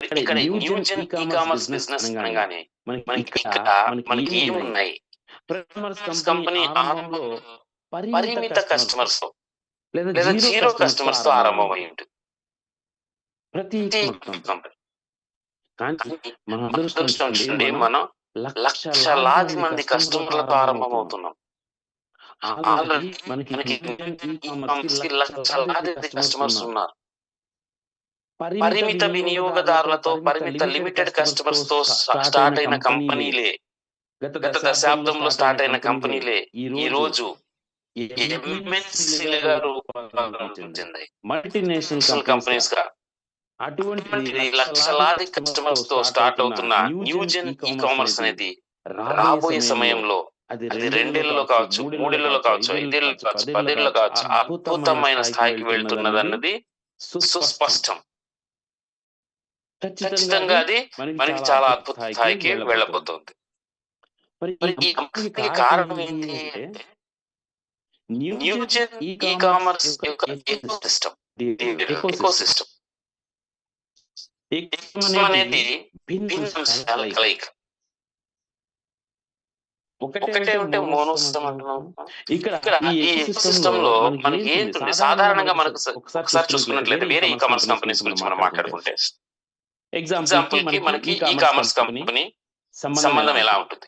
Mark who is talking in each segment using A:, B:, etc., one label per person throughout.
A: ఇక్కడ
B: Newgen
A: newgen
B: e commerce
A: business
B: అనగానే
A: అనగానే
B: మనకి
A: మనకి
B: ఇక్కడ
A: ఇక్కడ మనకి
B: ఏమున్నాయి?
A: ఏమున్నాయి?
B: ప్రెమర్స్ కంపెనీ
A: కంపెనీ
B: ఆరంభంలో
A: ఆరంభంలో
B: పరిమిత
A: పరిమిత
B: కస్టమర్స్‌తో
A: కస్టమర్స్‌తో
B: లేదా
A: లేదా
B: జీరో
A: జీరో
B: కస్టమర్స్‌తో
A: కస్టమర్స్‌తో
B: ఆరంభమై
A: ఆరంభమై
B: ఉంటుంది.
A: ఉంటుంది.
B: ప్రతి
A: ప్రతి
B: ఈ-కామర్స్ కంపెనీ.
A: కంపెనీ.
B: కానీ
A: కానీ
B: మన
A: మన
B: అదృష్టం
A: అదృష్టం
B: చూడండి
A: చూడండి
B: మనం
A: మనం
B: లక్షలాది
A: లక్షలాది
B: మంది
A: మంది
B: కస్టమర్లతో
A: కస్టమర్లతో
B: ఆరంభమవుతున్నాం.
A: ఆరంభమవుతున్నాం.
B: ఆల్రెడీ
A: ఆల్రెడీ
B: మనకి
A: మనకి
B: న్యూజెన్ ఈ-కామర్స్‌కి
A: ఈ-కామర్స్‌కి
B: లక్షలాది
A: లక్షలాది
B: కస్టమర్స్
A: కస్టమర్స్
B: ఉన్నారు.
A: ఉన్నారు.
B: పరిమిత
A: పరిమిత
B: వినియోగదారులతో
A: వినియోగదారులతో
B: పరిమిత లిమిటెడ్
A: లిమిటెడ్
B: కస్టమర్స్‌తో
A: కస్టమర్స్‌తో
B: స్టార్ట్ అయిన
A: స్టార్ట్ అయిన
B: కంపెనీలే.
A: కంపెనీలే
B: గత
A: గత
B: దశాబ్దంలో
A: దశాబ్దంలో
B: స్టార్ట్ అయిన
A: స్టార్ట్ అయిన
B: కంపెనీలే
A: కంపెనీలే
B: ఈరోజు
A: ఈరోజు
B: ఎంఎన్‌సీలుగా
A: ఎంఎన్‌సీలుగా
B: రూపాంతరం
A: రూపాంతరం
B: చెందాయి.
A: చెందాయి.
B: మల్టీనేషనల్
A: నేషనల్
B: కంపెనీస్‌గా.
A: కంపెనీస్‌గా.
B: అటువంటిది
A: అటువంటిది
B: లక్షలాది
A: లక్షలాది
B: కస్టమర్స్‌తో
A: కస్టమర్స్‌తో
B: స్టార్ట్
A: స్టార్ట్
B: అవుతున్న
A: అవుతున్న
B: న్యూజెన్
A: న్యూజెన్
B: ఈ-కామర్స్
A: ఈ-కామర్స్
B: అనేది
A: అనేది
B: రాబోయే
A: రాబోయే
B: సమయంలో
A: సమయంలో
B: అది
A: అది
B: 2
A: 2
B: కావచ్చు,
A: కావచ్చు,
B: 3
A: 3
B: కావచ్చు,
A: కావచ్చు,
B: 5
A: 5
B: కావచ్చు,
A: కావచ్చు,
B: 10
A: 10
B: కావచ్చు
A: కావచ్చు
B: అద్భుతమైన
A: అద్భుతమైన
B: స్థాయికి
A: స్థాయికి
B: వెళ్తున్నదన్నది
A: వెళ్తున్నదన్నది
B: సుస్పష్టం.
A: సుస్పష్టం.
B: ఖచ్చితంగా
A: ఖచ్చితంగా
B: అది
A: అది
B: మనకి
A: మనకి
B: చాలా
A: చాలా
B: అద్భుత
A: అద్భుత
B: స్థాయికి
A: స్థాయికి
B: వెళ్ళబోతోంది.
A: వెళ్ళబోతోంది.
B: మరి ఈ
A: మరి ఈ
B: కంపెనీకి
A: కంపెనీకి
B: కారణం
A: కారణం
B: ఏంటి
A: ఏంటి
B: అంటే
A: అంటే
B: న్యూజెన్
A: న్యూజెన్
B: ఈ-కామర్స్
A: ఈ-కామర్స్
B: యొక్క
A: యొక్క
B: ecosystem.
A: Ecosystem.
B: Ecosystem.
A: Ecosystem.
B: Eco అనేది భిన్న
A: భిన్న
B: అంశాల
A: అంశాల
B: కలయిక.
A: కలయిక.
B: ఒకటే
A: ఒకటే
B: ఉంటే
A: ఉంటే
B: మోనోసిస్టమ్
A: మోనోసిస్టమ్
B: అంటున్నాం.
A: అంటున్నాం.
B: ఇక్కడ
A: ఇక్కడ
B: ఈ
A: ఈ
B: ఎకోసిస్టమ్‌లో
A: ఎకోసిస్టమ్‌లో
B: మనకి
A: మనకి
B: ఏంటుంది?
A: ఏంటుంది?
B: సాధారణంగా
A: సాధారణంగా
B: మనకు
A: మనకు
B: ఒకసారి
A: ఒకసారి
B: చూసుకున్నట్లయితే
A: చూసుకున్నట్లయితే
B: వేరే
A: వేరే
B: ఈ-కామర్స్
A: ఈ-కామర్స్
B: కంపెనీస్
A: కంపెనీస్
B: గురించి మనం
A: గురించి మనం
B: మాట్లాడుకుంటే
A: మాట్లాడుకుంటే
B: ఎగ్జాంపుల్‌కి
A: ఎగ్జాంపుల్‌కి మనకి
B: ఈ-కామర్స్
A: ఈ-కామర్స్
B: కంపెనీ
A: కంపెనీ
B: సంబంధం ఎలా
A: సంబంధం ఎలా
B: ఉంటుంది?
A: ఉంటుంది?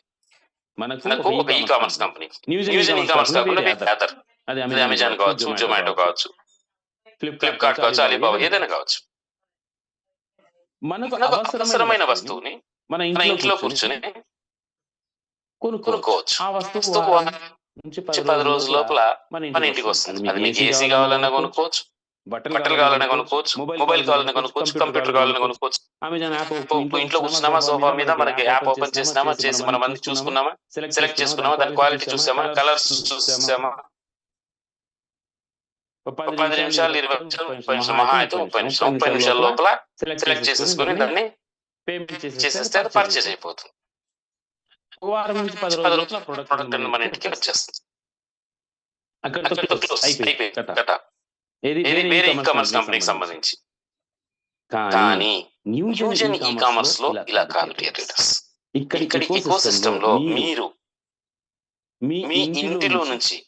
B: మనకు
A: మనకు
B: ఒక
A: ఒక
B: ecommerce
A: ecommerce
B: company.
A: Company.
B: Newgen
A: newgen
B: ecommerce
A: ecommerce
B: కాకుండా
A: కాకుండా
B: వేరే
A: వేరే
B: అదర్.
A: అదర్.
B: అది
A: అది
B: అమెజాన్
A: అమెజాన్
B: కావచ్చు,
A: కావచ్చు,
B: జొమాటో
A: జొమాటో
B: కావచ్చు,
A: కావచ్చు,
B: ఫ్లిప్‌కార్ట్
A: ఫ్లిప్‌కార్ట్
B: కావచ్చు,
A: కావచ్చు,
B: అలీబాబా
A: అలీబాబా
B: ఏదైనా
A: ఏదైనా
B: కావచ్చు.
A: కావచ్చు.
B: మనకు
A: మనకు
B: అవసరమైన
A: అవసరమైన
B: వస్తువుని
A: వస్తువుని
B: మన
A: మన
B: ఇంట్లో
A: ఇంట్లో
B: కూర్చొని
A: కూర్చొని
B: కొనుక్కోవచ్చు.
A: కొనుక్కోవచ్చు.
B: ఆ వస్తువు
A: వస్తువు
B: వారం
A: వారం
B: నుంచి
A: నుంచి
B: 10
A: 10
B: రోజుల
A: రోజుల
B: లోపల
A: లోపల
B: మన
A: మన
B: ఇంటికొస్తుంది.
A: ఇంటికొస్తుంది.
B: అది మీకు
A: అది మీకు
B: ఏసీ
A: ఏసీ
B: కావాలన్నా
A: కావాలన్నా
B: కొనుక్కోవచ్చు,
A: కొనుక్కోవచ్చు,
B: బట్టలు
A: బట్టలు
B: కావాలన్నా
A: కావాలన్నా
B: కొనుక్కోవచ్చు,
A: కొనుక్కోవచ్చు,
B: మొబైల్
A: మొబైల్
B: కావాలన్నా
A: కావాలన్నా
B: కొనుక్కోవచ్చు,
A: కొనుక్కోవచ్చు,
B: కంప్యూటర్
A: కంప్యూటర్
B: కావాలన్నా
A: కావాలన్నా
B: కొనుక్కోవచ్చు.
A: కొనుక్కోవచ్చు.
B: అమెజాన్ యాప్ ఇంట్లో
A: ఇంట్లో
B: కూర్చున్నామా,
A: కూర్చున్నామా, సోఫా మీద
B: మనకి
A: మనకి
B: యాప్
A: యాప్
B: ఓపెన్
A: ఓపెన్
B: చేసినామా,
A: చేసినామా,
B: చేసి
A: చేసి
B: మనమన్నీ
A: మనం అన్ని
B: చూసుకున్నామా,
A: చూసుకున్నామా,
B: సెలెక్ట్
A: సెలెక్ట్
B: చేసుకున్నామా,
A: చేసుకున్నామా,
B: దాని
A: దాని
B: క్వాలిటీ
A: క్వాలిటీ
B: చూసామా,
A: చూసామా,
B: కలర్స్
A: కలర్స్
B: చూసామా.
A: చూసామా.
B: ఒక
A: ఒక
B: 10
A: 10
B: నిమిషాలు,
A: నిమిషాలు,
B: 20
A: 20
B: నిమిషాలు,
A: నిమిషాలు,
B: 30 నిమిషాలు,
A: 30 నిమిషాలు,
B: మహా
A: మహా
B: అయితే
A: అయితే
B: 30 నిమిషాలు. 30
A: 30
B: నిమిషాల
A: నిమిషాల
B: లోపల
A: లోపల
B: సెలెక్ట్
A: సెలెక్ట్
B: చేసేసుకొని
A: చేసేసుకొని
B: దాన్ని
A: దాన్ని
B: పేమెంట్ చేసేస్తే అది
A: చేసేస్తే అది
B: పర్చేజ్
A: పర్చేజ్
B: అయిపోతుంది.
A: అయిపోతుంది.
B: ఒక వారం నుంచి 10
A: 10
B: రోజుల లోపల
A: రోజుల
B: ఆ ప్రొడక్ట్ అనేది
A: ప్రొడక్ట్
B: మన
A: మన
B: ఇంటికి
A: ఇంటికి
B: వచ్చేస్తుంది.
A: వచ్చేస్తుంది.
B: అక్కడితో
A: అక్కడితో
B: క్లోజ్
A: క్లోజ్
B: అయిపోయింది
A: అయిపోయింది
B: కథ.
A: కథ.
B: ఏది
A: ఇది
B: వేరే
A: వేరే
B: ఈ-కామర్స్
A: ఈ-కామర్స్
B: కంపెనీకి
A: కంపెనీకి
B: సంబంధించి.
A: సంబంధించి.
B: కానీ
A: కానీ
B: న్యూజెన్
A: న్యూజెన్
B: ఈ-కామర్స్‌లో
A: ఈ-కామర్స్‌లో
B: ఇలా
A: ఇలా
B: కాదు
A: కాదు
B: డియర్
A: డియర్
B: రీడర్స్.
A: రీడర్స్.
B: ఇక్కడి
A: ఇక్కడి
B: ఎకోసిస్టమ్‌లో
A: ఎకోసిస్టమ్‌లో
B: మీరు
A: మీరు
B: మీ
A: మీ
B: ఇంటిలో
A: ఇంటిలో
B: నుంచి
A: నుంచి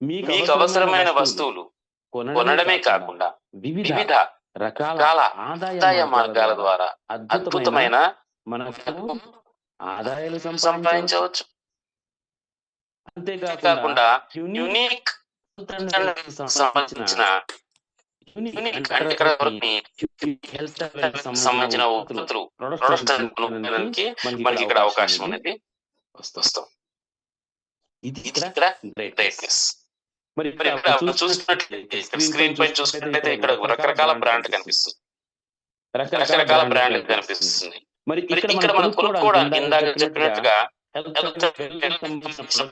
B: మీకు
A: మీకు
B: అవసరమైన
A: అవసరమైన
B: వస్తువులు
A: వస్తువులు
B: కొనడమే
A: కొనడమే
B: కాకుండా
A: కాకుండా
B: వివిధ
A: వివిధ
B: రకాల
A: రకాల
B: ఆదాయ
A: ఆదాయ
B: మార్గాల
A: మార్గాల
B: ద్వారా
A: ద్వారా
B: అద్భుతమైన
A: అద్భుతమైన
B: మనకు ఆదాయాలు సంపాదించవచ్చు.
A: సంపాదించవచ్చు.
B: అంతేకాకుండా
A: అంతేకాకుండా
B: యూనిక్
A: యూనిక్
B: సంబంధించిన
A: సంబంధించిన
B: యూనిక్
A: యూనిక్
B: అంటే ఇక్కడ
A: అంటే ఇక్కడ
B: కొన్ని
A: కొన్ని
B: హెల్త్ కి సంబంధించిన
A: సంబంధించిన
B: ఉత్పత్తులు
A: ఉత్పత్తులు
B: ప్రొడక్ట్స్
A: ప్రొడక్ట్స్
B: కొనుక్కోవడానికి
A: కొనుక్కోవడానికి
B: మనకి ఇక్కడ
A: మనకి ఇక్కడ
B: అవకాశం
A: అవకాశం
B: అనేది
A: అనేది
B: వస్తుంది.
A: వస్తుంది.
B: ఇది
A: ఇది
B: ఇక్కడ
A: ఇక్కడ
B: గ్రేట్నెస్.
A: గ్రేట్నెస్.
B: మరి
A: మరి
B: ఇక్కడ
A: ఇక్కడ
B: చూసినట్లయితే
A: చూసినట్లయితే
B: ఇక్కడ
A: ఇక్కడ స్క్రీన్ పైన చూసినట్లయితే ఇక్కడ
B: రకరకాల
A: రకరకాల
B: బ్రాండ్
A: బ్రాండ్
B: కనిపిస్తుంది.
A: కనిపిస్తుంది.
B: రకరకాల
A: రకరకాల
B: బ్రాండ్లు
A: బ్రాండ్
B: కనిపిస్తుంది.
A: కనిపిస్తుంది.
B: మరి
A: మరి
B: ఇక్కడ మనం
A: ఇక్కడ మనం
B: కొనుక్కోవడానికి
A: కొనుక్కోవడానికి
B: ఇందాక
A: ఇందాక
B: చెప్పినట్టుగా
A: చెప్పినట్టుగా
B: హెల్త్
A: హెల్త్
B: సంబంధించిన ప్రొడక్ట్ మనం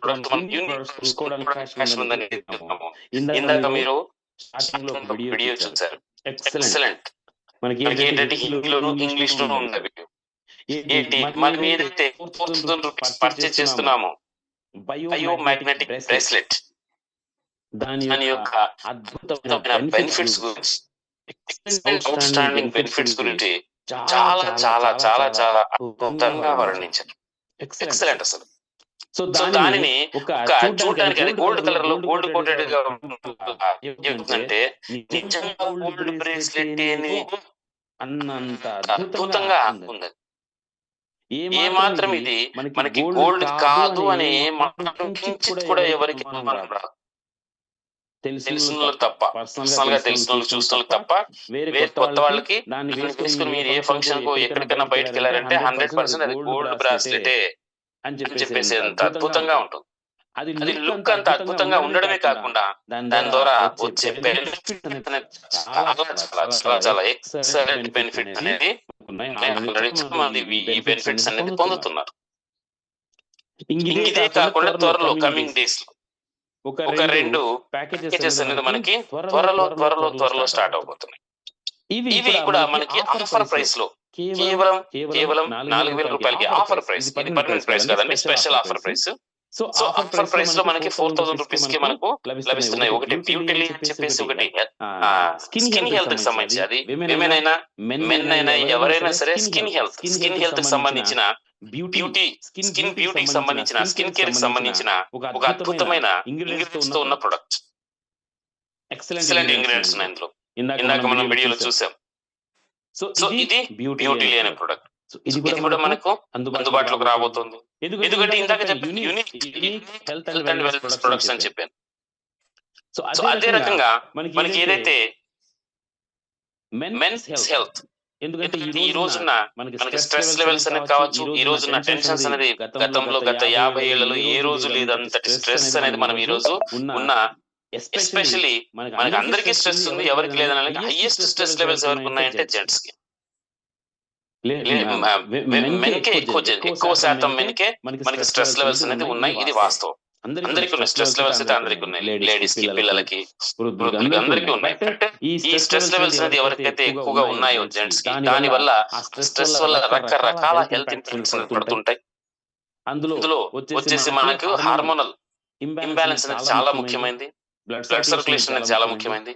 A: ప్రొడక్ట్ మనం
B: యూనిక్
A: యూనిక్
B: ప్రొడక్ట్స్
A: ప్రొడక్ట్స్
B: కొనుక్కోవడానికి
A: కొనుక్కోవడానికి
B: అవకాశం
A: అవకాశం
B: ఉందని
A: ఉందని
B: చెప్పాము.
A: చెప్పాము.
B: ఇందాక
A: ఇందాక
B: మీరు
A: మీరు
B: స్టార్టింగ్ లో ఒక వీడియో
A: వీడియో
B: చూశారు.
A: చూసారు.
B: ఎక్సలెంట్.
A: ఎక్సలెంట్.
B: మనకి
A: మనకి
B: ఏంటంటే
A: ఏంటంటే
B: హిందీలోను
A: హిందీలోను
B: ఇంగ్లీష్‌లోనూ
A: ఇంగ్లీష్‌లోనూ
B: ఉంది.
A: ఉన్నవి.
B: ఏంటి
A: మనం
B: మనం ఏదైతే
A: ఏదైతే
B: 4000 రూపీస్
A: రూపీస్
B: పర్చేజ్
A: పర్చేజ్
B: చేస్తున్నామో
A: చేస్తున్నామో
B: బయోమాగ్నెటిక్
A: బయోమాగ్నెటిక్
B: బ్రేస్లెట్
A: బ్రేస్లెట్
B: దాని
A: దాని
B: యొక్క
A: యొక్క
B: అద్భుతమైన
A: అద్భుతమైన
B: బెనిఫిట్స్
A: బెనిఫిట్స్
B: గురించి
A: గురించి
B: out standing
A: outstanding
B: benefits
A: benefits
B: గురించి
A: గురించి
B: చాలా చాలా చాలా చాలా
A: చాలా
B: అద్భుతంగా
A: అద్భుతంగా
B: వర్ణించారు.
A: వర్ణించారు.
B: ఎక్సలెంట్
A: ఎక్సలెంట్
B: అసలు.
A: అసలు.
B: సో
A: సో
B: దానిని
A: దానిని
B: ఒక చూడ్డానికి అది
A: చూడడానికి అది
B: గోల్డ్
A: కలర్‌లో
B: గోల్డ్
A: గోల్డ్
B: కోటెడ్‌గా
A: కోటెడ్‌గా
B: ఏమవుతుందంటే
A: ఏమవుతుందంటే
B: నిజంగా
A: నిజంగా
B: గోల్డ్
A: గోల్డ్ బ్రేస్లెట్
B: బ్రేస్లెట్టేనేమో
A: ఏనేమో
B: అన్నంత అద్భుతంగా
A: అద్భుతంగా
B: ఉందది.
A: ఉందది.
B: ఏమాత్రం
A: ఏమాత్రం
B: ఇది
A: ఇది
B: మనకి
A: మనకి
B: గోల్డ్
A: గోల్డ్
B: కాదు
A: కాదు
B: అనే
A: అనే
B: ఏమాత్రం
A: మాత్రం
B: కించిత్ కూడా
A: కించిత్ కూడా
B: ఎవరికీ
A: ఎవరికీ
B: అనుమానం
A: అనుమానం
B: రాదు.
A: రాదు.
B: తెలిసినోళ్ళు
A: తెలిసినోళ్ళు
B: తప్ప,
A: తప్ప, పర్సనల్‌గా తెలిసినోళ్ళు
B: చూసినోళ్ళు
A: చూసినోళ్ళు
B: తప్ప
A: తప్ప
B: వేరే
A: వేరే కొత్త వాళ్ళకి
B: దాన్ని
A: దాన్ని
B: వేసుకొని
A: వేసుకొని
B: మీరు
A: మీరు
B: ఏ
A: ఏ
B: ఫంక్షన్‌కో
A: ఫంక్షన్‌కో ఎక్కడికైనా బయటికెళ్లారంటే
B: బయటికెళ్లారంటే
A: 100% అది గోల్డ్ బ్రాస్లెటే
B: అని
A: అని
B: చెప్పేసి
A: చెప్పేసి
B: అంత
A: అంత
B: అద్భుతంగా
A: అద్భుతంగా
B: ఉంటుంది.
A: ఉంటుంది.
B: అది
A: అది
B: లుక్ అంత
A: అద్భుతంగా ఉండడమే కాకుండా
B: దాని
A: దాని
B: ద్వారా
A: ద్వారా
B: వచ్చే
A: వచ్చే
B: బెనిఫిట్స్
A: బెనిఫిట్స్
B: అనేది
A: అనేది
B: చాలా
A: చాలా
B: చాలా
A: చాలా
B: చాలా
A: చాలా
B: చాలా
A: చాలా
B: ఎక్సలెంట్
A: ఎక్సలెంట్
B: బెనిఫిట్స్
A: బెనిఫిట్స్
B: అనేది
A: అనేది
B: ఉన్నాయి.
A: ఆల్రెడీ
B: ఆల్రెడీ
A: చాలా
B: చాలామంది
A: మంది
B: ఈ
A: ఈ
B: బెనిఫిట్స్
A: బెనిఫిట్స్
B: అనేది
A: అనేది
B: పొందుతున్నారు.
A: పొందుతున్నారు.
B: ఇదే
A: ఇదే
B: కాకుండా
A: కాకుండా త్వరలో
B: కమింగ్
A: కమింగ్
B: డేస్‌లో
A: డేస్‌లో
B: ఒక
A: ఒక 2
B: ప్యాకేజెస్
A: ప్యాకేజెస్
B: అనేది
A: అనేది మనకి
B: త్వరలో
A: త్వరలో
B: త్వరలో
A: త్వరలో
B: త్వరలో
A: త్వరలో
B: స్టార్ట్
A: స్టార్ట్
B: అవబోతున్నాయి.
A: అవబోతున్నాయి.
B: ఇవి
A: ఇవి
B: కూడా
A: కూడా
B: మనకి
A: మనకి
B: ఆఫర్
A: ఆఫర్
B: ప్రైస్‌లో
A: ప్రైస్‌లో
B: కేవలం
A: కేవలం
B: కేవలం
A: కేవలం
B: 4000
A: రూ. 4,000
B: రూపాయలకి
A: ఆఫర్
B: ప్రైస్.
A: ప్రైస్.
B: ఇది
A: ఇది
B: పర్మనెంట్
A: పర్మనెంట్
B: ప్రైస్
A: ప్రైస్
B: కాదండి.
A: కాదండి.
B: Special
A: special
B: offer
A: offer
B: price.
A: Price.
B: So
A: so
B: offer
A: offer price లో మనకి 4000
B: రూపీస్
A: కి మనకు లభిస్తున్నాయి. ఒకటి బ్యూటిలీ అని చెప్పేసి ఒకటి స్కిన్ హెల్త్ కి సంబంధించి, అది విమెన్ అయినా మెన్ అయినా ఎవరైనా సరే స్కిన్ హెల్త్ కి సంబంధించిన బ్యూటీ స్కిన్ బ్యూటీకి సంబంధించిన స్కిన్ కేర్ కి సంబంధించిన ఒక అద్భుతమైన ఇంగ్రీడియంట్స్ తో ఉన్న ప్రొడక్ట్. ఎక్సలెంట్ ఇంగ్రీడియంట్స్ ఉన్నాయి ఇందులో. ఇందాక మనం వీడియోలో చూసాం. సో ఇది బ్యూటిలీ అనే ప్రొడక్ట్. ఇది కూడా మనకు అందుబాటులోకి రాబోతుంది. ఎందుకంటే ఇందాక చెప్పిన unique health and wellness products అని చెప్పాను. సో అదే రకంగా మనకి ఏదైతే మెన్స్ హెల్త్, ఎందుకంటే ఈ రోజున మనకి స్ట్రెస్ లెవెల్స్ అనేది కావచ్చు, ఈ రోజున టెన్షన్స్ అనేది గతంలో గత 50 ఏళ్లలో ఏ రోజు లేదు అంతటి స్ట్రెస్ అనేది మనం ఈ రోజు ఉన్న, ఎస్పెషల్లీ మనకి అందరికీ స్ట్రెస్ ఉంది, ఎవరికి లేదని హైయెస్ట్ స్ట్రెస్ లెవెల్స్ ఎవరికి ఉన్నాయంటే జెంట్స్ కి. మెన్కే ఎక్కువ శాతం మెన్కే మనకి స్ట్రెస్ లెవెల్స్ అనేది ఉన్నాయి. ఇది వాస్తవం. అందరికీ ఉన్నాయి స్ట్రెస్ లెవెల్స్ అయితే, అందరికీ ఉన్నాయి. లేడీస్ కి, పిల్లలకి, వృద్ధులకి అందరికీ ఉన్నాయి. ఈ స్ట్రెస్ లెవెల్స్ అనేది ఎవరికైతే ఎక్కువగా ఉన్నాయో జెంట్స్ కి, దాని వల్ల స్ట్రెస్ వల్ల రకరకాల హెల్త్ ఇంపాక్ట్స్ పడుతుంటాయి. అందులో వచ్చేసి మనకు హార్మోనల్ ఇంబ్యాలెన్స్ అనేది చాలా ముఖ్యమైనది. బ్లడ్ సర్క్యులేషన్ అనేది చాలా ముఖ్యమైనది.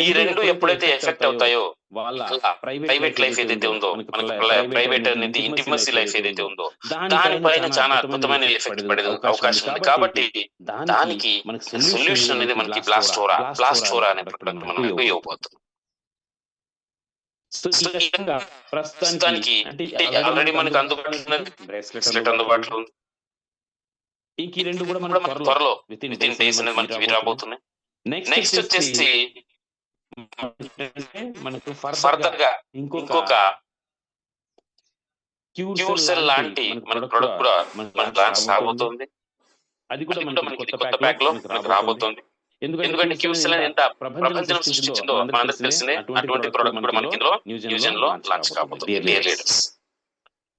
A: ఈ రెండు ఎప్పుడైతే ఎఫెక్ట్ అవుతాయో వాళ్ళ ప్రైవేట్ లైఫ్ ఏదైతే ఉందో, మనకి ప్రైవేట్ అనేది ఇంటిమసీ లైఫ్ ఏదైతే ఉందో, దానిపైన చాలా అద్భుతమైన ఎఫెక్ట్ పడే అవకాశం ఉంది. కాబట్టి దానికి సొల్యూషన్ అనేది మనకి బ్లాస్టోరా అనే ప్రొడక్ట్ మనకు ఇవ్వబోతుంది. ప్రస్తుతానికి ఆల్రెడీ మనకు అందుబాటులో ఉంది. ఈ రెండు కూడా మనకు త్వరలో వితిన్ డేస్ అనేది మనకి రాబోతున్నాయి. నెక్స్ట్ వచ్చేసి మనకు ఫర్దర్ గా ఇంకొక క్యూర్ సెల్ లాంటి మన ప్రొడక్ట్ కూడా మనకు లాంచ్ రాబోతుంది. అది కూడా మనకి కొత్త ప్యాక్ లో మనకు రాబోతుంది. ఎందుకంటే క్యూర్ సెల్ ఎంత ప్రపంచం సృష్టించిందో మనందరికీ తెలిసిందే. అటువంటి ప్రొడక్ట్ కూడా మనకి ఇందులో న్యూజిలాండ్ లో లాంచ్ కాబోతుంది. డియర్ లీడర్స్,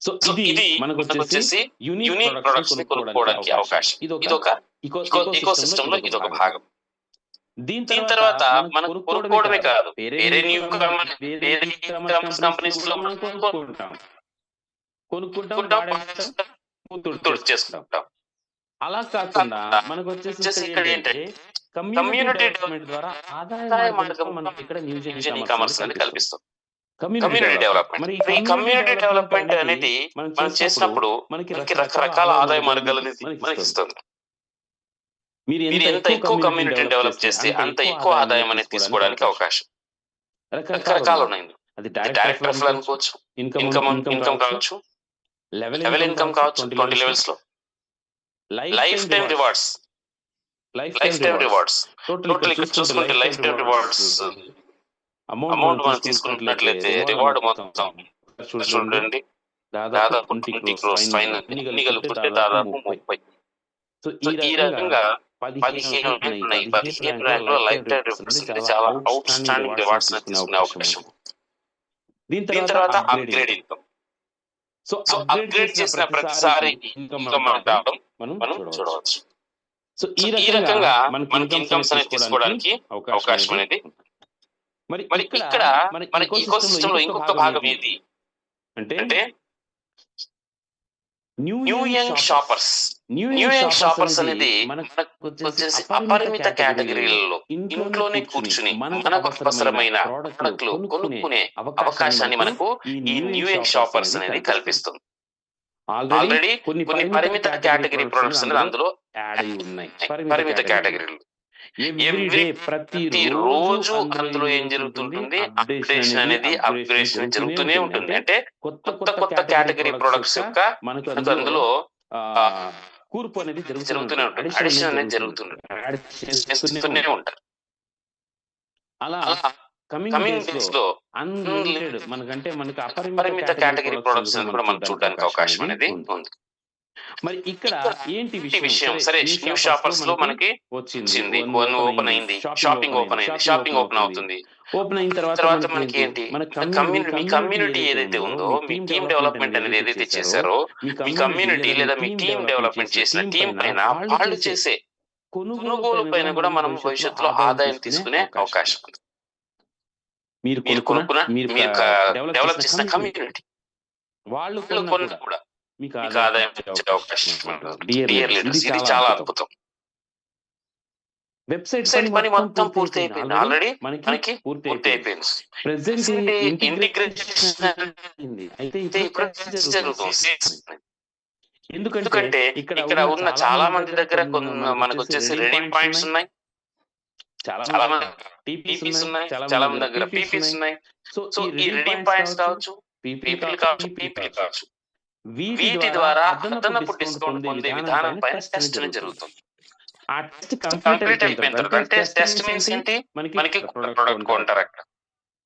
A: సో ఇది మనకు వచ్చేసి యూనిక్ ప్రొడక్ట్స్ ని కొనుక్కోవడానికి అవకాశం. ఇదొక ఈకో సిస్టమ్ లో ఇదొక భాగం. దీని తర్వాత మనం కొనుక్కోవడమే కాదు, వేరే న్యూ కంపెనీస్ లో మనం కొనుక్కుంటాం, చేసుకుంటాం. అలా కాకుండా మనకు వచ్చేసి ఇక్కడ ఏంటంటే కమ్యూనిటీ డెవలప్మెంట్ ద్వారా ఆదాయ మార్గం మనం ఇక్కడ న్యూజిలాండ్ కామర్స్ అనేది కల్పిస్తాం. కమ్యూనిటీ డెవలప్మెంట్, మరి ఈ కమ్యూనిటీ డెవలప్మెంట్ అనేది మనం చేసినప్పుడు మనకి రకరకాల ఆదాయ మార్గాలు మనకి ఇస్తుంది. మీరు ఎంత ఎక్కువ కమ్యూనిటీ డెవలప్ చేస్తే అంత ఎక్కువ ఆదాయం అనేది తీసుకోవడానికి అవకాశం రకరకాలు ఉన్నాయి. అది డైరెక్ట్ రెఫరల్ అనుకోవచ్చు, ఇన్కమ్ కావచ్చు, లెవెల్ ఇన్కమ్ కావచ్చు, 20 లెవెల్స్ లో లైఫ్ టైం రివార్డ్స్ టోటల్ ఇక్కడ చూసుకుంటే లైఫ్ టైం రివార్డ్స్ అమౌంట్ మనం తీసుకున్నట్లయితే రివార్డ్ మొత్తం చూడండి దాదాపు 20 crores ఫైన్ అన్ని కలుపుకుంటే దాదాపు 30. సో ఈ రకంగా 15 ఉన్నాయి. 15 ర్యాంక్ లో లైఫ్ టైం రివార్డ్స్ చాలా అవుట్ స్టాండింగ్ రివార్డ్స్ తీసుకునే అవకాశం. దీని తర్వాత అప్గ్రేడ్ ఇన్కమ్. సో అప్గ్రేడ్ చేసిన ప్రతిసారి ఇన్కమ్ రావడం మనం చూడవచ్చు. సో ఈ రకంగా మనకి ఇన్కమ్స్ అనేది తీసుకోవడానికి అవకాశం అనేది. మరి ఇక్కడ మన ఈకో సిస్టమ్ లో ఇంకొక భాగం ఏది అంటే న్యూ యంగ్ షాపర్స్ అనేది మనకు వచ్చేసి అపరిమిత కేటగిరీలలో ఇంట్లోనే కూర్చుని మనకు అవసరమైన ప్రొడక్ట్లు కొనుక్కునే అవకాశాన్ని మనకు ఈ న్యూ యంగ్ షాపర్స్ అనేది కల్పిస్తుంది. ఆల్రెడీ కొన్ని పరిమిత కేటగిరీ ప్రొడక్ట్స్ అనేది అందులో యాడ్ అయి ఉన్నాయి. పరిమిత కేటగిరీలు ప్రతి రోజు అందులో ఏం జరుగుతుంటుంది, అప్డేషన్ అనేది అప్గ్రేడేషన్ జరుగుతూనే ఉంటుంది. అంటే కొత్త కేటగిరీ ప్రొడక్ట్స్ యొక్క మనకు అందులో కూర్పు అనేది జరుగుతూనే ఉంటుంది, అడిషన్ అనేది జరుగుతూనే ఉంటారు. అలా కమింగ్ డేస్ లో అన్లిమిటెడ్ మనకి అపరిమిత కేటగిరీ ప్రొడక్ట్స్ కూడా మనం చూడడానికి అవకాశం అనేది ఉంది. మరి ఇక్కడ ఏంటి విషయం, సరే న్యూ షాపర్స్ లో మనకి వచ్చింది, ఓపెన్ అయింది, షాపింగ్ ఓపెన్ అవుతుంది. ఓపెన్ అయిన తర్వాత మనకి ఏంటి, మీ కమ్యూనిటీ ఏదైతే ఉందో, మీ టీమ్ డెవలప్మెంట్ అనేది ఏదైతే చేశారో, మీ కమ్యూనిటీ లేదా మీ టీమ్ డెవలప్మెంట్ చేసిన టీం పైన వాళ్ళు చేసే కొనుగోలు పైన కూడా మనం భవిష్యత్తులో ఆదాయం తీసుకునే అవకాశం ఉంది. మీరు కొనుక్కున్న మీరు డెవలప్ చేసిన కమ్యూనిటీ వాళ్ళు కూడా
B: మీకు
A: మీకు ఆదాయం వచ్చే అవకాశం ఉండదు. డియర్ లీడర్స్, ఇది చాలా అద్భుతం.
B: వెబ్సైట్ పని మొత్తం పూర్తి అయిపోయింది. ఆల్రెడీ
A: మనకి
B: మనకి పూర్తి
A: పూర్తి
B: అయిపోయింది.
A: అయిపోయింది.
B: ప్రెజెంట్
A: ఇంటిగ్రేషన్
B: అయింది. అయితే
A: ఇప్పుడు
B: ఇప్పుడు
A: జరుగుతుంది.
B: జరుగుతుంది. ఎందుకంటే
A: ఎందుకంటే ఇక్కడ ఉన్న చాలా మంది దగ్గర మనకు వచ్చేసి రెడీ పాయింట్స్ ఉన్నాయి, చాలా మంది టీపీస్ ఉన్నాయి, చాలా మంది దగ్గర పీపీస్ ఉన్నాయి. సో ఈ రెడీ పాయింట్స్ కావచ్చు, పీపీలు కావచ్చు, పీపీలు కావచ్చు, వీటి ద్వారా అదనపు డిస్కౌంట్ పొందే విధానం పైన టెస్ట్ అనేది జరుగుతుంది.
B: ఆ టెస్ట్
A: కంప్లీట్ అయిపోయిన తర్వాత, అంటే టెస్ట్ మీన్స్ ఏంటి, మనకి ప్రొడక్ట్ కొంటారు అక్కడ.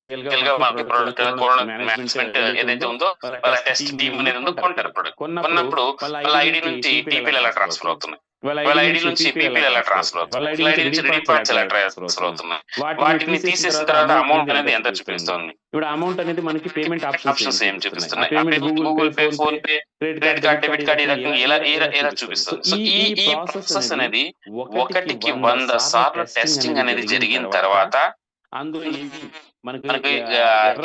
A: మనకి ప్రొడక్ట్ మేనేజ్మెంట్ ఏదైతే ఉందో వాళ్ళ టెస్ట్ టీమ్ అనేది ఉందో కొంటారు. ప్రొడక్ట్ కొన్నప్పుడు వాళ్ళ ఐడి నుంచి టీపీలు ఎలా ట్రాన్స్ఫర్ అవుతున్నాయి, వాళ్ళ ఐడి నుంచి పీపీలు ఎలా ట్రాన్స్ఫర్ అవుతున్నాయి, వాళ్ళ ఐడి నుంచి రెడీ పాయింట్స్ ఎలా ట్రాన్స్ఫర్ అవుతున్నాయి, వాటిని తీసేసిన తర్వాత అమౌంట్ అనేది ఎంత చూపిస్తుంది.
B: ఇప్పుడు అమౌంట్ అనేది మనకి పేమెంట్
A: ఆప్షన్స్ ఏం చూపిస్తున్నాయి, Google pay, phone pay, credit card, debit card, ఈ రకంగా ఎలా చూపిస్తుంది. సో ఈ ప్రాసెస్ అనేది 1కి 100 సార్లు టెస్టింగ్ అనేది జరిగిన తర్వాత
B: అందులో
A: మనకి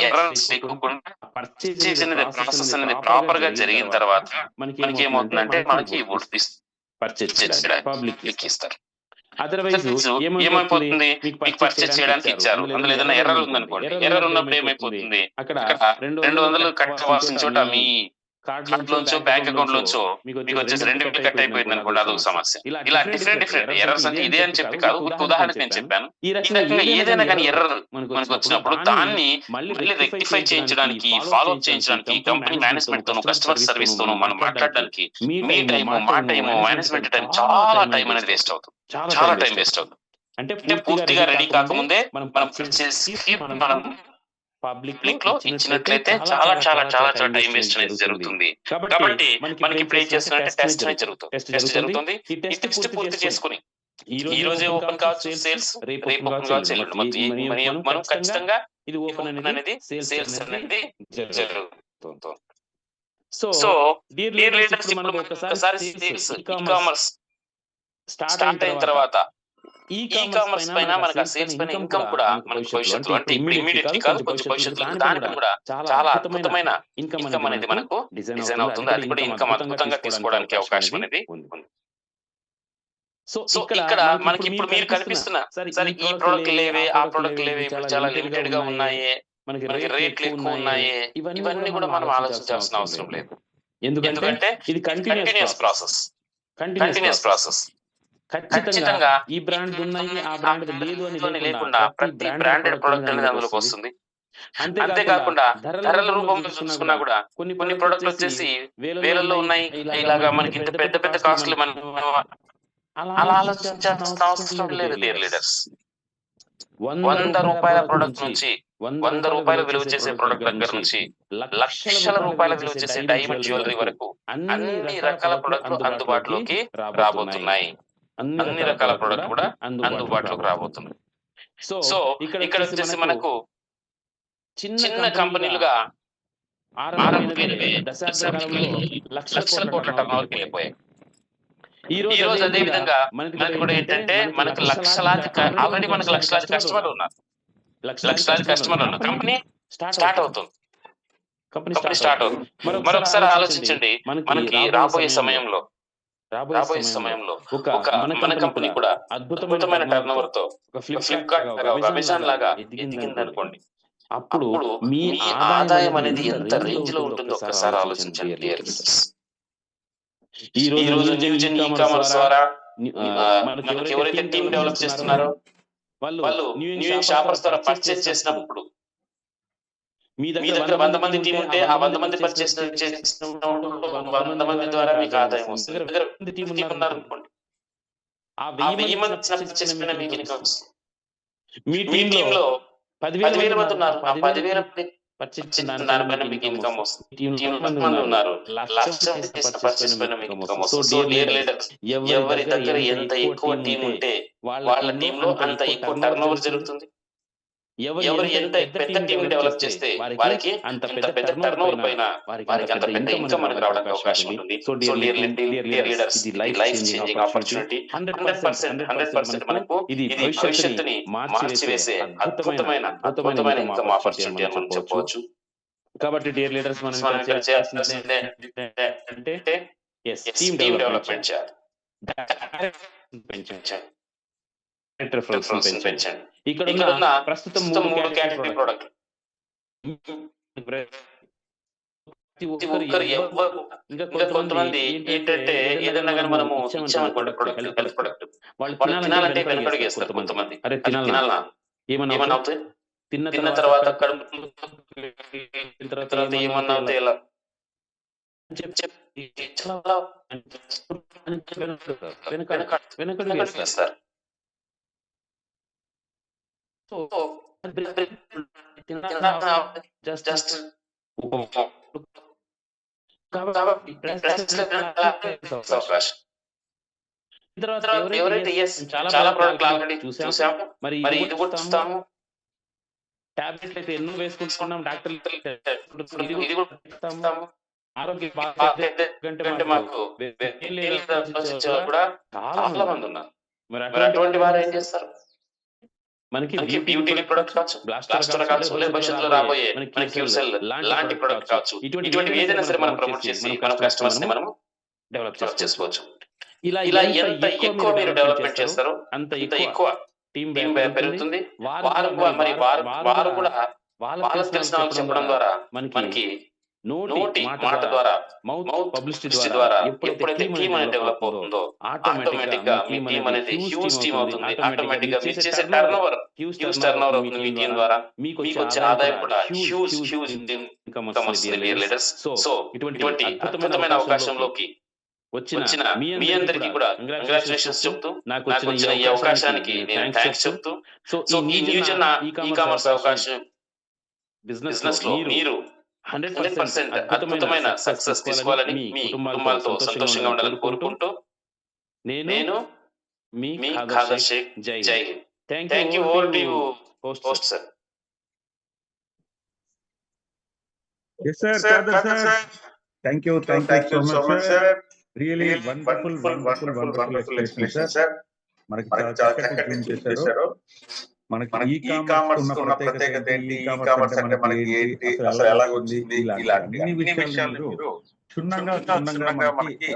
A: ఎర్రర్స్ లేకుండా పర్చేజ్ అనేది ప్రాసెస్ అనేది ప్రాపర్ గా జరిగిన తర్వాత మనకి ఏమవుతుందంటే మనకి
B: పర్చేజ్
A: పబ్లిక్ ఇస్తారు.
B: అదర్వైజ్
A: ఏమైపోతుంది, మీకు పర్చేజ్ చేయడానికి ఇచ్చారు, అందులో ఏదైనా ఎర్రర్ ఉందనుకోండి, ఎర్రర్ ఉన్నప్పుడు ఏమైపోతుంది, అక్కడ 200 కట్టవలసిన చోట మీ కార్డ్ లోంచో బ్యాంక్ అకౌంట్ లోంచో మీకు వచ్చేసి 2 కట్ అయిపోయింది అనుకోండి, అదొక సమస్య. ఇలా డిఫరెంట్ ఎర్రర్స్ అంటే ఇదే అని చెప్పి కాదు, ఉదాహరణకు నేను చెప్పాను. ఈ రకంగా ఏదైనా కానీ ఎర్రర్ మనకు వచ్చినప్పుడు దాన్ని మళ్ళీ రెక్టిఫై చేయించడానికి, ఫాలో అప్ చేయించడానికి కంపెనీ మేనేజ్మెంట్ తోను, కస్టమర్ సర్వీస్ తోను మనం మాట్లాడడానికి మీ టైము, మా టైము, మేనేజ్మెంట్ టైం, చాలా టైం అనేది వేస్ట్ అవుతుంది, చాలా టైం వేస్ట్ అవుతుంది. అంటే పూర్తిగా రెడీ కాకముందే మనం మనం పబ్లిక్ లో ఇచ్చినట్లయితే చాలా చాలా చాలా చాలా టైం వేస్ట్ అనేది జరుగుతుంది. కాబట్టి మనకి ఇప్పుడు ఏం చేస్తున్నట్టే టెస్ట్ అనేది జరుగుతుంది. ఈ టెస్ట్ పూర్తి చేసుకుని ఈ రోజే ఓపెన్ కావచ్చు సేల్స్, రేపు ఓపెన్ కావచ్చు ఎల్లుండి. మనం ఖచ్చితంగా ఇది ఓపెన్ అనేది సేల్స్ అనేది జరుగుతుంది. సో డియర్ లీడర్స్, ఇప్పుడు ఒకసారి సేల్స్ ఈ కామర్స్ స్టార్ట్ అయిన తర్వాత ఈ కామర్స్ పైన మనకి ఆ సేల్స్ పైన ఇన్కమ్ కూడా మనకి భవిష్యత్తులో, అంటే ఇప్పుడు ఇమీడియట్లీ కాదు, కొంచెం భవిష్యత్తులో దానికి కూడా చాలా అద్భుతమైన ఇన్కమ్ అనేది మనకు డిజైన్ అవుతుంది. అది కూడా ఇన్కమ్ అద్భుతంగా తీసుకోవడానికి అవకాశం అనేది ఉంది. సో ఇక్కడ మనకి ఇప్పుడు మీరు కనిపిస్తున్న సరే ఈ ప్రోడక్ట్ లేవే, ఆ ప్రోడక్ట్ లేవే, ఇప్పుడు చాలా లిమిటెడ్ గా ఉన్నాయి, మనకి రేట్లు ఎక్కువ ఉన్నాయి, ఇవన్నీ కూడా మనం ఆలోచించాల్సిన అవసరం లేదు. ఎందుకంటే ఇది కంటిన్యూస్ ప్రాసెస్. ఖచ్చితంగా
B: ఈ బ్రాండ్ ఉన్నాయి, ఆ బ్రాండ్ లేదు అని
A: లేకుండా ప్రతి బ్రాండెడ్ ప్రొడక్ట్ అనేది అందులోకి వస్తుంది. అంతేకాకుండా ధరల రూపంలో చూసుకున్నా కూడా కొన్ని ప్రొడక్ట్లు వచ్చేసి వేలల్లో ఉన్నాయి. ఇలాగా మనకి ఇంత పెద్ద పెద్ద కాస్ట్లు మనం అలా ఆలోచించాల్సిన అవసరం లేదు. డియర్ లీడర్స్, 100 రూపాయల ప్రొడక్ట్ నుంచి, 100 రూపాయలు విలువ చేసే ప్రొడక్ట్ దగ్గర నుంచి లక్షల రూపాయల విలువ చేసే డైమండ్ జ్యువెలరీ వరకు అన్ని రకాల ప్రొడక్ట్లు అందుబాటులోకి రాబోతున్నాయి. అన్ని రకాల ప్రొడక్ట్ కూడా అందుబాటులోకి రాబోతుంది. సో ఇక్కడ వచ్చేసి మనకు చిన్న కంపెనీలుగా లక్షల కోట్ల టర్నోవర్కి వెళ్ళిపోయాయి. ఈ రోజు అదే విధంగా మనకి కూడా ఏంటంటే మనకు ఆల్రెడీ మనకు లక్షలాది కస్టమర్లు ఉన్నారు. కంపెనీ స్టార్ట్ అవుతుంది. మరొకసారి ఆలోచించండి, మనకి రాబోయే సమయంలో ఒక మన కంపెనీ కూడా అద్భుతమైన టర్నోవర్ తో ఫ్లిప్కార్ట్ లాగా, అమెజాన్ లాగా ఎదిగింది అనుకోండి, అప్పుడు మీ ఆదాయం అనేది ఎంత రేంజ్ లో ఉంటుందో ఒకసారి ఆలోచించండి. డియర్ లిసనర్స్, ఈ రోజు న్యూజెన్ ఈ కామర్స్ ద్వారా మనకి ఎవరైతే టీమ్ డెవలప్ చేస్తున్నారో వాళ్ళు న్యూ షాపర్స్ ద్వారా పర్చేస్ చేసినప్పుడు మీ దగ్గర 100 మంది టీం ఉంటే ఆ 100 మంది పర్చేస్ చేసిన 100 మంది ద్వారా మీకు ఆదాయం వస్తుంది. దగ్గర టీం ఉన్నారనుకోండి, ఆ 1000 మంది పర్చేస్ పైన మీకు ఇన్కమ్ వస్తుంది. మీ టీమ్ లో 10,000 మంది ఉన్నారు, ఆ 10,000 పర్చేస్ దానిపైన మీకు ఇన్కమ్ వస్తుంది. టీమ్ లో మంది ఉన్నారు, లక్ష చేసిన పర్చేస్ పైన మీకు ఇన్కమ్ వస్తుంది. సో డియర్ లీడర్స్, ఎవరి దగ్గర ఎంత ఎక్కువ టీం ఉంటే వాళ్ళ టీమ్ లో అంత ఎక్కువ టర్నోవర్ జరుగుతుంది. ఎవరు ఎంత పెద్ద టీం డెవలప్ చేస్తే వారికి అంత పెద్ద టర్నోవర్ పైన వారికి అంత పెద్ద ఇన్కమ్ అనేది రావడానికి అవకాశం ఉంటుంది. సో డియర్ లీడర్స్, ఇది లైఫ్ చేంజింగ్ ఆపర్చునిటీ. 100% మనకు ఇది భవిష్యత్తుని మార్చివేసే అద్భుతమైన ఇన్కమ్ ఆపర్చునిటీ అని మనం చెప్పవచ్చు.
B: కాబట్టి డియర్ లీడర్స్ మనం
A: మనం ఇక్కడ చేయాల్సింది
B: అంటే
A: టీమ్ డెవలప్మెంట్ చేయాలి.
B: పెంచండి.
A: పెంచండి.
B: ఇక్కడ
A: ఉన్న
B: ప్రస్తుతం
A: 3
B: 3
A: కేటగిరీ ప్రొడక్ట్ ఒక్కరు ఎవ్వరు ఇంకా కొంతమంది ఏంటంటే ఏదన్నా కానీ మనము ఇచ్చామనుకోండి ప్రొడక్ట్ హెల్త్ ప్రొడక్ట్ వాళ్ళు తినాలంటే వెనకడుగేస్తారు కొంతమంది. అరే తినాలనా ఏమన్నా అవుతుంది తిన్న తర్వాత తర్వాత ఏమన్నా అవుతాయి ఇలా వెనకడుగేస్తారు. జస్ట్ అవకాశం. తర్వాత ఎవరైతే చాలా ప్రోడక్ట్ ఆల్రెడీ చూసాం, మరి ఇది కూడా చూస్తాము.
B: టాబ్లెట్ అయితే ఎన్నో వేసుకుంటున్నాం, డాక్టర్
A: ఇది కూడా చూస్తాము.
B: ఆరోగ్యం
A: అంటే మాకు కూడా చాలా మంది ఉన్నారు. మరి అటువంటి వారు ఏం చేస్తారు? మనకి బ్యూటీ ప్రొడక్ట్ కావచ్చు, బ్లాస్టర్ కావచ్చు, లేదా భవిష్యత్తులో రాబోయే మన క్యూసెల్ లాంటి ప్రొడక్ట్ కావచ్చు. ఇటువంటి ఏదైనా సరే మనం ప్రమోట్ చేసి మన కస్టమర్స్ ని మనం డెవలప్ చేసుకోవచ్చు. ఇలా ఎంత ఎక్కువ మీరు డెవలప్మెంట్ చేస్తారో అంత ఎక్కువ టీమ్ పెరుగుతుంది. వారు కూడా వాళ్ళకి తెలిసిన వాళ్ళకి చెప్పడం ద్వారా మనకి నోటి మాట ద్వారా మౌత్ పబ్లిసిటీ ద్వారా ఎప్పుడైతే టీమ్ అనేది డెవలప్ అవుతుందో ఆటోమేటిక్ గా మీ టీమ్ అనేది హ్యూజ్ టీమ్ అవుతుంది. ఆటోమేటిక్ గా మీరు చేసే టర్న్ ఓవర్ అవుతుంది మీ టీమ్ ద్వారా. మీకు వచ్చే ఆదాయం కూడా హ్యూజ్ ఇన్కమ్ వస్తుంది డియర్ లీడర్స్. సో ఇటువంటి అద్భుతమైన అవకాశంలోకి వచ్చిన మీ అందరికీ కూడా కంగ్రాచులేషన్స్ చెప్తూ, నాకు వచ్చిన ఈ అవకాశానికి నేను థ్యాంక్స్ చెప్తూ, సో ఈ న్యూజన్ ఈ-కామర్స్ అవకాశం బిజినెస్ లో మీరు 100% అద్భుతమైన సక్సెస్ తీసుకోవాలని, మీ కుటుంబాలతో సంతోషంగా ఉండాలని కోరుకుంటూ నేను మీ ఖాదర్ షేక్. జై Hind. Thank you all to host sir.
C: Yes, sir. Kader, sir. Thank you so much, sir. Really wonderful explanation, sir. మనకి చాలా చక్కటి జూమ్ చేశారు. మనకి ఈ-కామర్స్ ఉన్న ప్రత్యేకత ఏంటి, ఈ-కామర్స్ అంటే మనకి ఏంటి, అసలు ఎలా వచ్చింది, ఇలాంటి అన్ని విషయాలు మీరు క్షుణ్ణంగా మనకి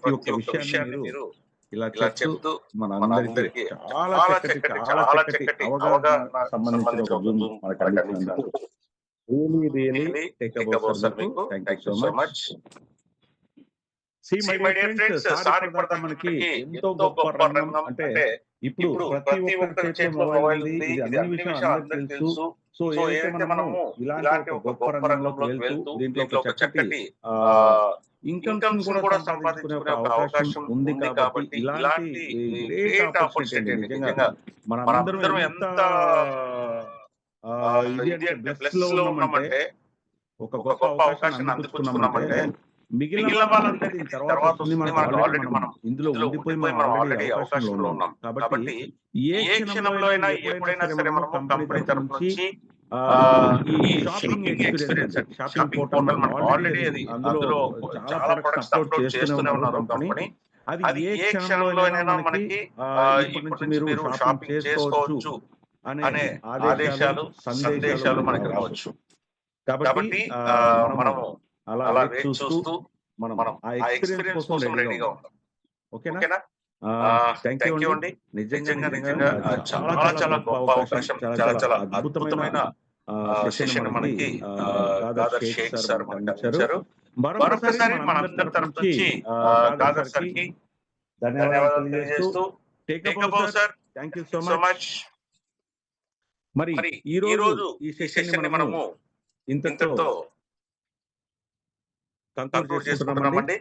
C: ప్రతి ఒక్క విషయాన్ని మీరు ఇలా చెప్తూ మన అందరికీ చాలా చక్కటి అవగాహన సంబంధించిన ఒక జూమ్ మనకు అందించినందుకు really take about sir మీకు. Thank you so much. See my dear friends, sir ఇప్పుడు మనకి ఎంతో గొప్ప రంగం. అంటే ఇప్పుడు ప్రతి ఒక్కరి చేతిలో మొబైల్ ఉంది. ఇది అన్ని విషయాలు అందరికీ తెలుసు. సో ఏదైతే మనము ఇలాంటి ఒక గొప్ప రంగంలోకి వెళ్తూ దీంట్లో ఒక చక్కటి ఇన్కమ్స్ కూడా సంపాదించుకునే ఒక అవకాశం ఉంది కాబట్టి ఇలాంటి గ్రేట్ ఆపర్చునిటీ నిజంగా మనందరం ఎంత బ్లెస్ లో ఉన్నామంటే, ఒక గొప్ప అవకాశాన్ని అందుకుంటున్నామంటే, మిగిలిన వాళ్ళంతా దీని తర్వాత వస్తుంది. మనకు ఆల్రెడీ మనం ఇందులో ఉండిపోయి మనం ఆల్రెడీ అవకాశంలో ఉన్నాం. కాబట్టి ఏ క్షణంలో అయినా ఎప్పుడైనా సరే మనం కంపెనీ తరఫు నుంచి ఈ షాపింగ్ ఎక్స్పీరియన్స్, షాపింగ్ పోర్టల్ మనం ఆల్రెడీ అందులో చాలా ప్రొడక్ట్స్ అప్లోడ్ చేస్తూనే ఉన్నారు కంపెనీ. అది ఏ క్షణంలో అయినా మనకి ఇప్పటి నుంచి మీరు షాపింగ్ చేసుకోవచ్చు అనే ఆదేశాలు సందేశాలు మనకి రావచ్చు. కాబట్టి మనము అలా వేచి చూస్తూ మనం ఆ ఎక్స్పీరియన్స్ కోసం రెడీగా ఉంటాం. ఓకేనా? థ్యాంక్ యూ అండి. నిజంగా చాలా గొప్ప అవకాశం, చాలా అద్భుతమైన సెషన్ మనకి ఖాదర్ షేక్ సార్ మనకి అందించారు. మరొకసారి మనందరి తరఫు నుంచి ఖాదర్ సార్ కి ధన్యవాదాలు తెలియజేస్తూ, take about sir. Thank you so much. మరి ఈ రోజు ఈ సెషన్ ని మనము ఇంతతో కంక్లూడ్ చేసుకుంటున్నామండి.